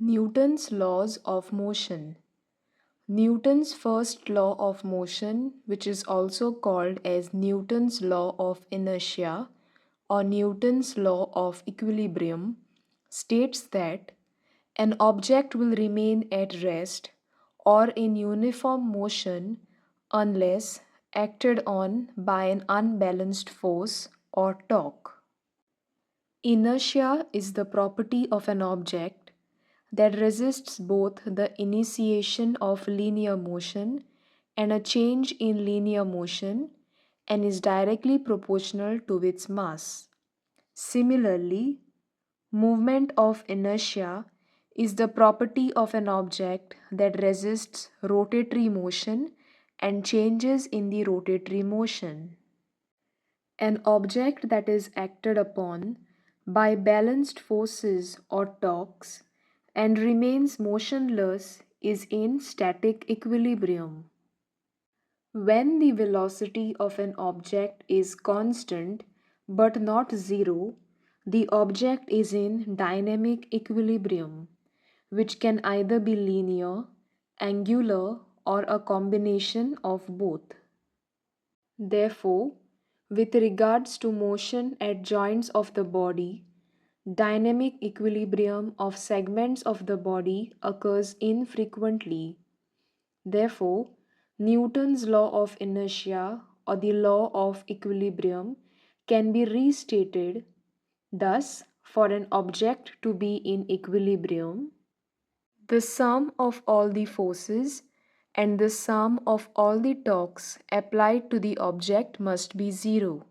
Newton's laws of motion. Newton's first law of motion, which is also called as Newton's law of inertia or Newton's law of equilibrium, states that an object will remain at rest or in uniform motion unless acted on by an unbalanced force or torque. Inertia is the property of an object that resists both the initiation of linear motion and a change in linear motion and is directly proportional to its mass. Similarly, movement of inertia is the property of an object that resists rotatory motion and changes in the rotatory motion. An object that is acted upon by balanced forces or torques and remains motionless is in static equilibrium. When the velocity of an object is constant but not zero, the object is in dynamic equilibrium, which can either be linear, angular, or a combination of both. Therefore, with regards to motion at joints of the body, dynamic equilibrium of segments of the body occurs infrequently. Therefore, Newton's law of inertia or the law of equilibrium can be restated. Thus, for an object to be in equilibrium, the sum of all the forces and the sum of all the torques applied to the object must be zero.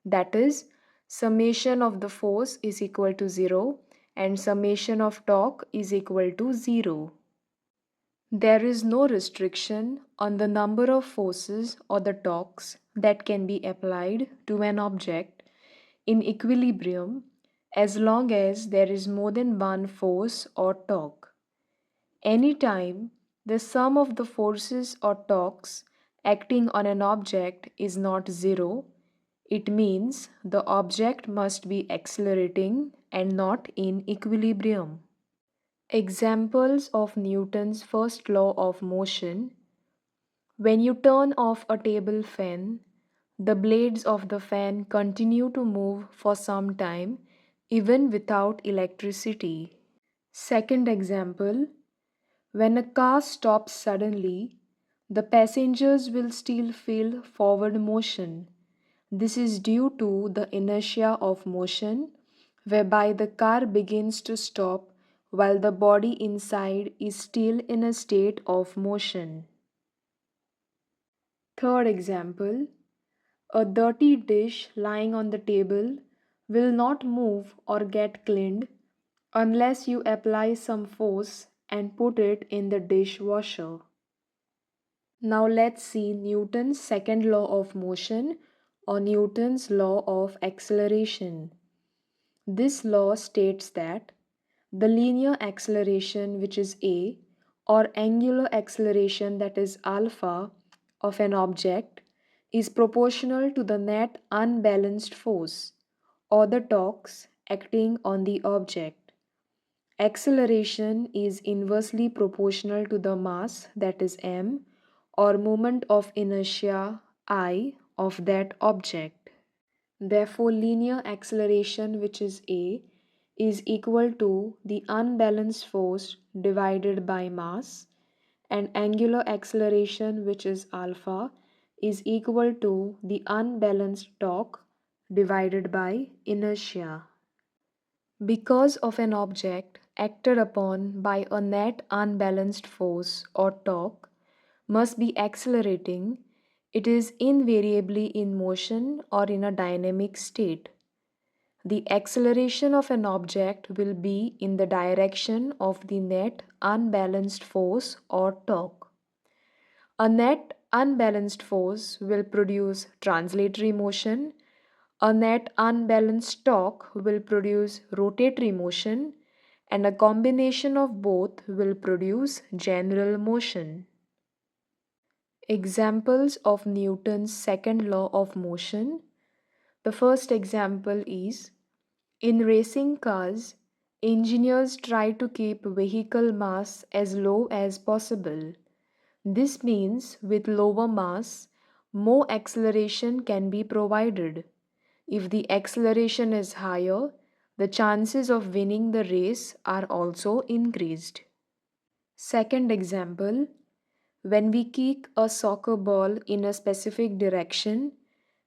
That is, summation of the force is equal to 0 and summation of torque is equal to 0. There is no restriction on the number of forces or the torques that can be applied to an object in equilibrium as long as there is more than one force or torque. Anytime the sum of the forces or torques acting on an object is not zero, it means the object must be accelerating and not in equilibrium. Examples of Newton's first law of motion. When you turn off a table fan, the blades of the fan continue to move for some time even without electricity. Second example, when a car stops suddenly, the passengers will still feel forward motion. This is due to the inertia of motion, whereby the car begins to stop while the body inside is still in a state of motion. Third example, a dirty dish lying on the table will not move or get cleaned unless you apply some force and put it in the dishwasher. Now let's see Newton's second law of motion or Newton's law of acceleration. This law states that the linear acceleration, which is a, or angular acceleration, that is alpha, of an object is proportional to the net unbalanced force or the torques acting on the object. Acceleration is inversely proportional to the mass, that is m, or moment of inertia I of that object. Therefore, linear acceleration, which is a, is equal to the unbalanced force divided by mass, and angular acceleration, which is alpha, is equal to the unbalanced torque divided by inertia. Because of an object acted upon by a net unbalanced force or torque must be accelerating, it is invariably in motion or in a dynamic state. The acceleration of an object will be in the direction of the net unbalanced force or torque. A net unbalanced force will produce translatory motion. A net unbalanced torque will produce rotatory motion, and a combination of both will produce general motion. Examples of Newton's second law of motion. The first example is in racing cars, Engineers try to keep vehicle mass as low as possible. This means with lower mass, more acceleration can be provided. If the acceleration is higher, the chances of winning the race are also increased. Second example, when we kick a soccer ball in a specific direction,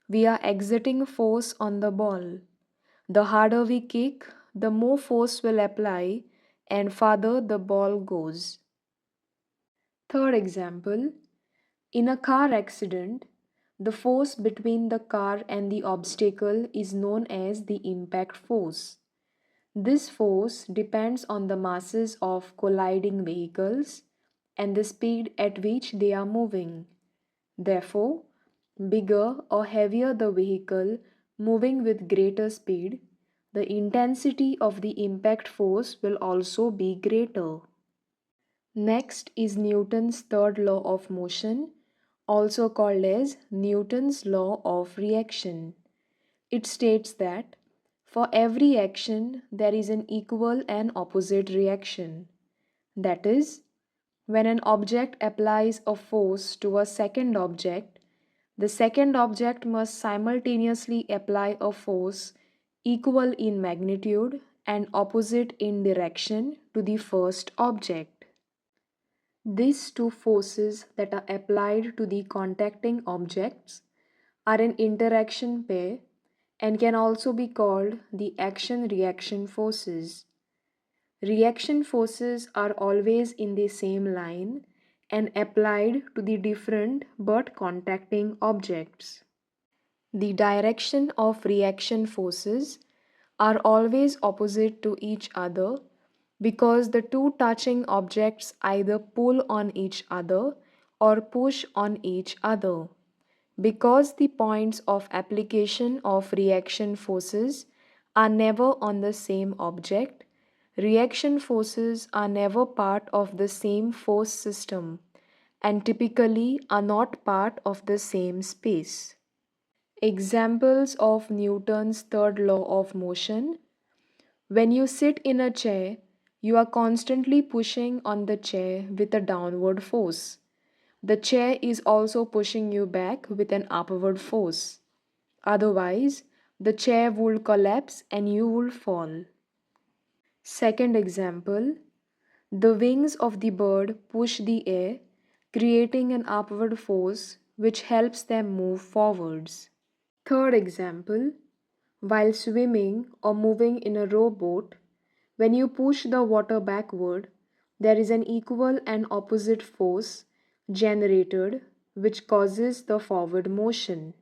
we are exerting force on the ball. The harder we kick, the more force will apply and farther the ball goes. Third example, in a car accident, the force between the car and the obstacle is known as the impact force. This force depends on the masses of colliding vehicles and the speed at which they are moving. Therefore, bigger or heavier the vehicle moving with greater speed, the intensity of the impact force will also be greater. Next is Newton's third law of motion, also called as Newton's law of reaction. It states that for every action there is an equal and opposite reaction. That is, when an object applies a force to a second object, the second object must simultaneously apply a force equal in magnitude and opposite in direction to the first object. These two forces that are applied to the contacting objects are an interaction pair and can also be called the action-reaction forces. Reaction forces are always in the same line and applied to the different but contacting objects. The direction of reaction forces are always opposite to each other because the two touching objects either pull on each other or push on each other. Because the points of application of reaction forces are never on the same object, reaction forces are never part of the same force system and typically are not part of the same space. Examples of Newton's third law of motion. When you sit in a chair, you are constantly pushing on the chair with a downward force. The chair is also pushing you back with an upward force. Otherwise, the chair would collapse and you would fall. Second example, the wings of the bird push the air, creating an upward force which helps them move forwards. Third example, while swimming or moving in a rowboat, when you push the water backward, there is an equal and opposite force generated which causes the forward motion.